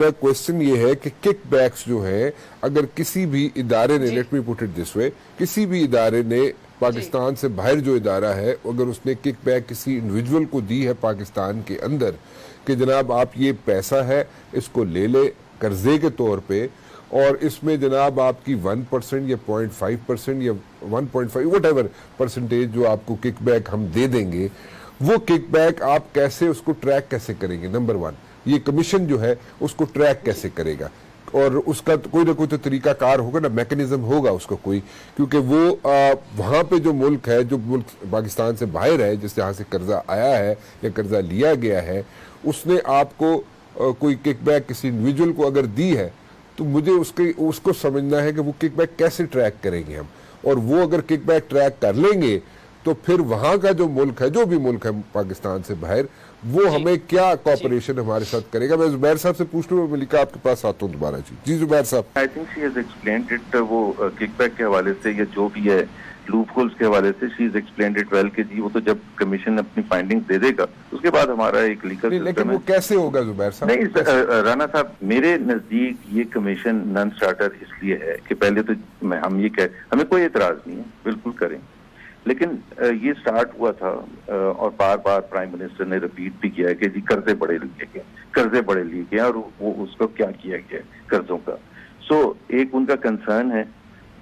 Question ये है कि किक बैक्स जो है, अगर किसी भी इदारे ने, जी। Let me put it this way, किसी भी इदारे ने पाकिस्तान से बाहर जो इदारा है, अगर उसने किक बैक किसी इंडिविजुअल को दी है पाकिस्तान के अंदर कि जनाब आप ये पैसा है इसको ले ले कर्जे के तौर पे, और इसमें जनाब आपकी 1% या 0.5% या 1.5 वट एवर परसेंटेज जो आपको किक बैक हम दे देंगे, वो किक बैक आप कैसे उसको ट्रैक कैसे करेंगे? नंबर वन, ये कमीशन जो है उसको ट्रैक कैसे करेगा? और उसका कोई ना कोई तो तरीका कार होगा ना, मैकेनिज्म होगा उसका कोई, क्योंकि वो वहां पे जो मुल्क है, जो मुल्क पाकिस्तान से बाहर है, जिस जहां से कर्जा आया है या कर्जा लिया गया है, उसने आपको कोई किकबैक किसी इंडिविजुअल को अगर दी है, तो मुझे उसको समझना है कि वो किकबैक कैसे ट्रैक करेंगे हम, और वो अगर किकबैक ट्रैक कर लेंगे तो फिर वहां का जो मुल्क है, जो भी मुल्क है पाकिस्तान से बाहर, वो हमें क्या कॉपरेशन हमारे साथ करेगा? मैं जुबैर साहब से पूछ लूँ, मलिका आपके पास आता हूँ दोबारा। जी जुबैर साहब। I think she has explained it, वो किकबैक के हवाले से या जो भी है लूप होल्स के हवाले से, she has explained it well कि जी वो तो जब कमीशन अपनी फाइंडिंग दे देगा उसके बाद हमारा एक लीगल सिस्टम है। लेकिन वो कैसे होगा जुबैर साहब? नहीं राना साहब, मेरे नजदीक ये कमीशन नॉन स्टार्टर इसलिए है कि पहले तो हम ये कह, हमें कोई एतराज नहीं है, बिल्कुल करें, लेकिन ये स्टार्ट हुआ था और बार बार प्राइम मिनिस्टर ने रिपीट भी किया है कि जी कर्जे बड़े लिए गए और वो उसको क्या किया गया कर्जों का। सो एक उनका कंसर्न है,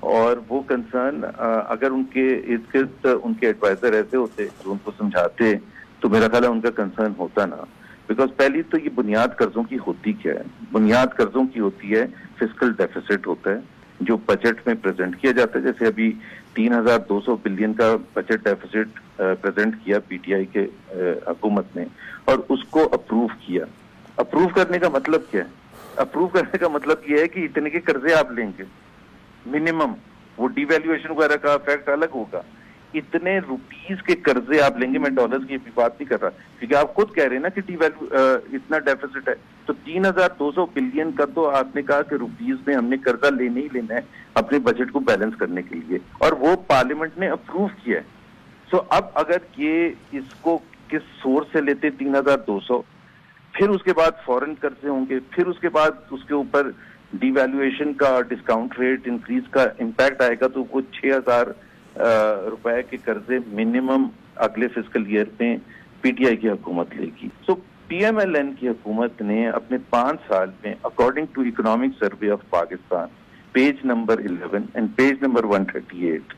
और वो कंसर्न अगर उनके इर्द गिर्द उनके एडवाइजर ऐसे होते जो उनको समझाते तो मेरा ख्याल है उनका कंसर्न होता ना। बिकॉज पहली तो ये बुनियाद कर्जों की होती क्या है? बुनियाद कर्जों की होती है फिस्कल डेफिसिट होता है जो बजट में प्रेजेंट किया जाता है। जैसे अभी 3,200 बिलियन का बजट डेफिसिट प्रेजेंट किया पीटीआई के हुकूमत ने और उसको अप्रूव किया। अप्रूव करने का मतलब क्या है? अप्रूव करने का मतलब ये है कि इतने के कर्जे आप लेंगे मिनिमम, वो डिवैल्यूएशन वगैरह का इफेक्ट अलग होगा, इतने रुपीस के कर्जे आप लेंगे। मैं डॉलर्स की भी बात नहीं कर रहा, क्योंकि आप खुद कह रहे हैं ना कि इतना डेफिसिट है, तो 3,200 बिलियन का तो आपने कहा कि रुपीस में हमने कर्जा लेने ही लेना है अपने बजट को बैलेंस करने के लिए, और वो पार्लियामेंट ने अप्रूव किया है। सो अब अगर ये इसको किस सोर्स से लेते 3,200, फिर उसके बाद फॉरेन कर्जे होंगे, फिर उसके बाद उसके ऊपर डिवैल्यूएशन का डिस्काउंट रेट इंक्रीज का इम्पैक्ट आएगा, तो वो 6,000 रुपए के कर्जे मिनिमम अगले फिस्कल ईयर में पीटीआई की हुकूमत लेगी। सो पीएमएलएन की हुकूमत ने अपने 5 साल में according to economic survey of Pakistan page number 11 and page number 138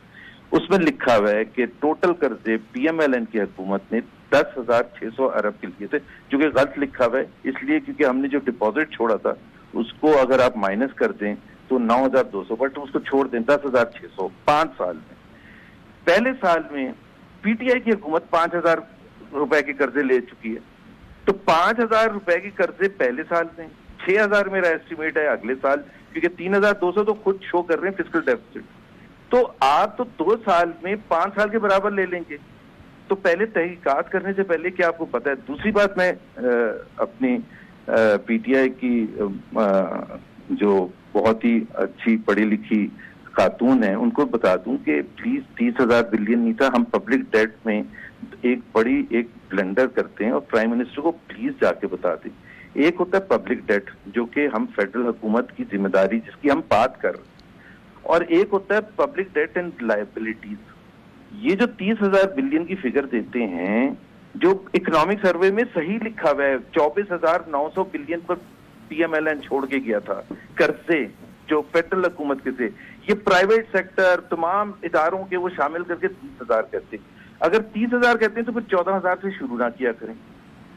उसमें लिखा हुआ है कि टोटल कर्जे पीएमएलएन की हुकूमत ने 10,600 अरब के लिए थे, जो कि गलत लिखा हुआ है इसलिए क्योंकि हमने जो डिपॉजिट छोड़ा था उसको अगर आप माइनस कर दें तो 9,200, बट उसको छोड़ दें 10,600 5 साल में। पहले साल में पीटीआई की हुकूमत 5,000 रुपए के कर्जे ले चुकी है, तो 5,000 रुपए के कर्जे पहले साल में, 6,000 मेरा एस्टिमेट है अगले साल, क्योंकि 3,200 तो खुद शो कर रहे हैं फिस्कल डेफिसिट, तो आप तो 2 साल में 5 साल के बराबर ले लेंगे। तो पहले तहकीकात करने से पहले क्या आपको पता है? दूसरी बात, मैं अपनी पीटीआई की जो बहुत ही अच्छी पढ़ी लिखी खातून है उनको बता दूं कि प्लीज 30,000 बिलियन नहीं था, हम पब्लिक डेट में एक ब्लंडर करते हैं और प्राइम मिनिस्टर को प्लीज जाके बता दें। एक होता है पब्लिक डेट जो कि हम फेडरल हुकूमत की जिम्मेदारी जिसकी हम बात कर रहे हैं, और एक होता है पब्लिक डेट एंड लायबिलिटीज। ये जो 30,000 बिलियन की फिगर देते हैं जो इकोनॉमिक सर्वे में सही लिखा हुआ है, 24,900 बिलियन पर पीएमएलएन छोड़ के गया था कर्जे जो फेडरल हुकूमत के थे। ये प्राइवेट सेक्टर तमाम इदारों के वो शामिल करके 30,000 कहते हैं। अगर 30,000 कहते हैं तो फिर 14,000 से शुरू ना किया करें।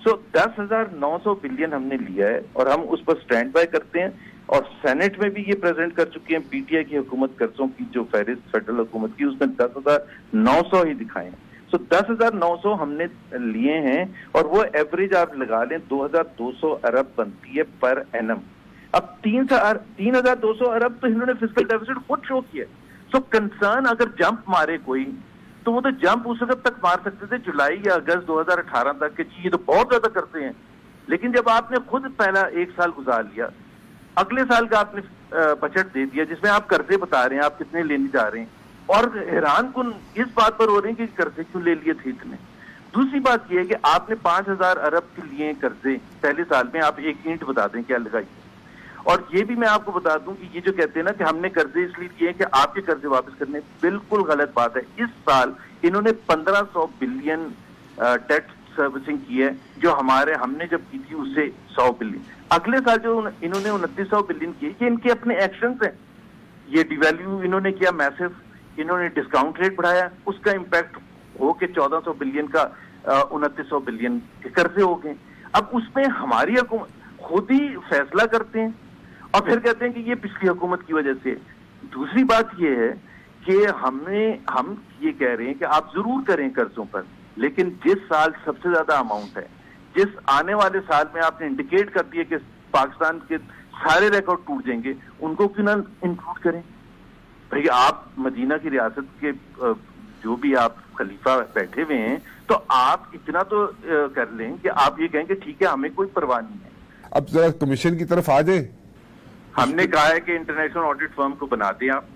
सो 10,900 बिलियन हमने लिया है और हम उस पर स्टैंड बाय करते हैं, और सेनेट में भी ये प्रेजेंट कर चुके हैं पीटीआई की हुकूमत कर्जों की जो फहरिस्त फेडरल हुकूमत की उसमें 10,900 ही दिखाए। सो 10,900 हमने लिए हैं और वो एवरेज आप लगा लें 2,200 अरब बनती है पर एनम। अब 3,200 अरब तो इन्होंने फिस्कल डेफिसिट खुद शो किया। सो कंसर्न अगर जंप मारे कोई तो वो तो जंप उस वक्त तक मार सकते थे जुलाई या अगस्त 2018 तक के, जी ये तो बहुत ज्यादा करते हैं। लेकिन जब आपने खुद पहला 1 साल गुजार लिया, अगले साल का आपने बजट दे दिया जिसमें आप कर्जे बता रहे हैं आप कितने लेने जा रहे हैं, और हैरान कुन इस बात पर हो रहे हैं कि कर्जे क्यों ले लिए थे इतने। दूसरी बात यह है कि आपने 5,000 अरब के लिए कर्जे पहले साल में, आप एक ईंट बता दें क्या लगाई, और ये भी मैं आपको बता दूं कि ये जो कहते हैं ना कि हमने कर्जे इसलिए लिए हैं कि आपके कर्जे वापस करने, बिल्कुल गलत बात है। इस साल इन्होंने 1500 बिलियन डेट सर्विसिंग की है, जो हमने जब की थी उससे 100 बिलियन। अगले साल जो इन्होंने 2900 बिलियन किए, ये इनके अपने एक्शंस हैं। ये डिवैल्यू इन्होंने किया मैसिव, इन्होंने डिस्काउंट रेट बढ़ाया, उसका इम्पैक्ट हो के 1400 बिलियन का 2900 बिलियन के कर्जे हो गए। अब उसमें हमारी हुकूमत खुद ही फैसला करते हैं और फिर कहते हैं कि ये पिछली हुकूमत की वजह से। दूसरी बात ये है कि हम ये कह रहे हैं कि आप जरूर करें कर्जों पर, लेकिन जिस साल सबसे ज्यादा अमाउंट है, जिस आने वाले साल में आपने इंडिकेट कर दिया कि पाकिस्तान के सारे रिकॉर्ड टूट जाएंगे, उनको क्यों ना इंक्लूड करें। भाई आप मदीना की रियासत के जो भी आप खलीफा बैठे हुए हैं, तो आप इतना तो कर लें कि आप ये कहें कि ठीक है, हमें कोई परवाह नहीं है। अब जरा कमीशन की तरफ आ जाए। हमने कहा है कि इंटरनेशनल ऑडिट फर्म को बना दें आप,